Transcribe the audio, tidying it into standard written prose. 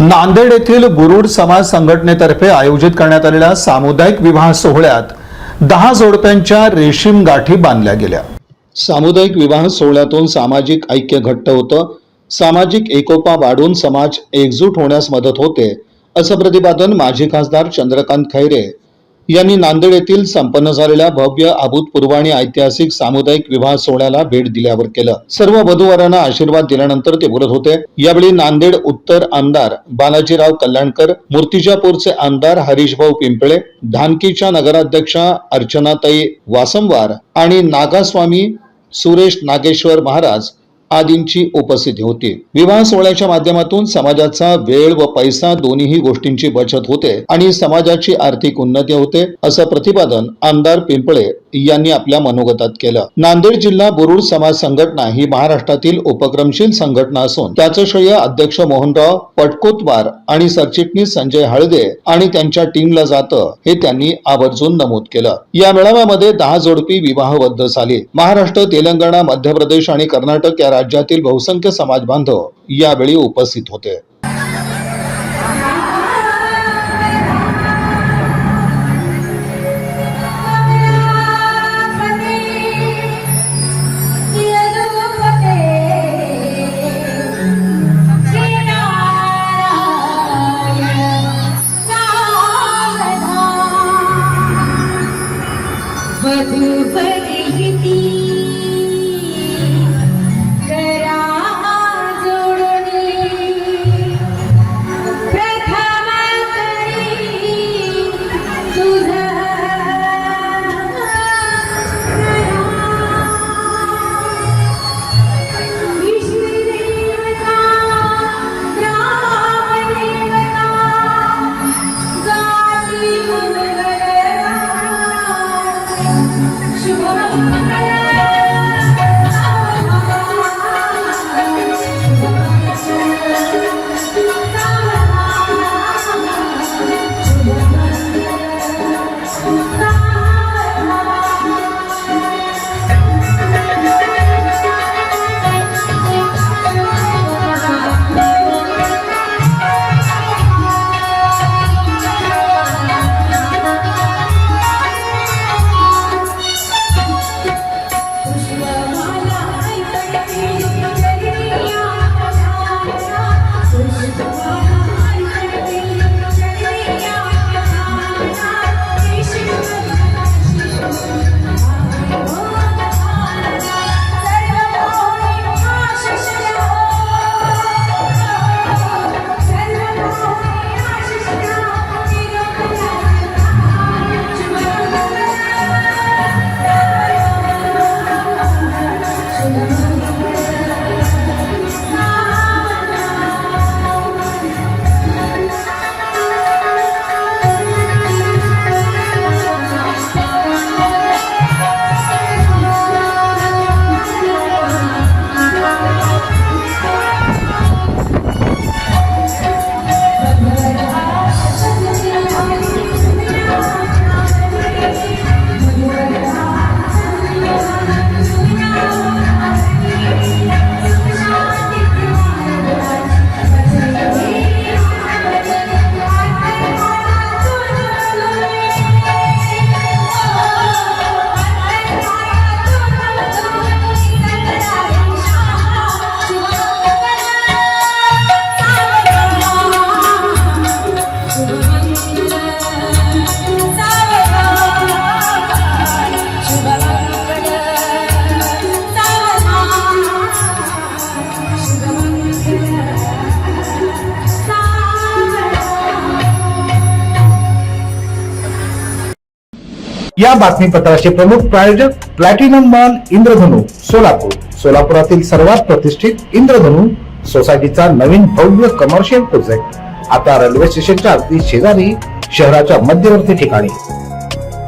नांदेड येथील बुरुड समाज संघटनेतर्फे आयोजित करण्यात आलेल्या सामुदायिक विवाह सोहळ्यात 10 जोडप्यांच्या रेशीम गाठी बांधल्या गेल्या। सामुदायिक विवाह सोहळ्यातून सामाजिक ऐक्य घट्ट होतं, सामाजिक एकोपा वाढून समाज एकजूट होण्यास मदत होते, असं प्रतिपादन माजी खासदार चंद्रकांत खैरे यांनी नांदेड येथील संपन्न झालेल्या भव्य अभूतपूर्व आणि ऐतिहासिक सामुदायिक विवाह सोहळ्याला भेट दिल्यावर केलं। सर्व वधूवरांना आशीर्वाद दिल्यानंतर ते बोलत होते। यावेळी नांदेड उत्तर आमदार बालाजीराव कल्याणकर, मूर्तिजापूरचे आमदार हरीशभाऊ पिंपळे, धानकीच्या नगराध्यक्षा अर्चनाताई वासमवार आणि नागास्वामी सुरेश नागेश्वर महाराज आदींची उपस्थिती होती। विवाह सोहळ्याच्या माध्यमातून समाजाचा वेळ व पैसा दोन्ही गोष्टींची बचत होते आणि समाजाची आर्थिक उन्नती होते, असं प्रतिपादन आमदार पिंपळे यांनी आपल्या मनोगतात केलं। नांदेड जिल्हा बुरुड समाज संघटना ही महाराष्ट्रातील उपक्रमशील संघटना असून त्याचं श्रेय अध्यक्ष मोहनराव पटकोतवार आणि सरचिटणीस संजय हळदे आणि त्यांच्या टीमला जातं, हे त्यांनी आवर्जून नमूद केलं। या मेळाव्यामध्ये 10 जोडपी विवाहबद्ध झाली। महाराष्ट्र, तेलंगणा, मध्य प्रदेश आणि कर्नाटक या राज्यातील बहुसंख्य समाज बांधव यावेळी उपस्थित होते। या बातमीपत्राचे प्रमुख प्रायोजक प्लॅटिनम मॉल इंद्रधनु सोलापूर। सोलापुरातील सर्वात प्रतिष्ठित इंद्रधनु सोसायटीचा नवीन भव्य कमर्शियल प्रोजेक्ट आता रेल्वे स्टेशनच्या अगदी शेजारी शहराच्या मध्यवर्ती ठिकाणी।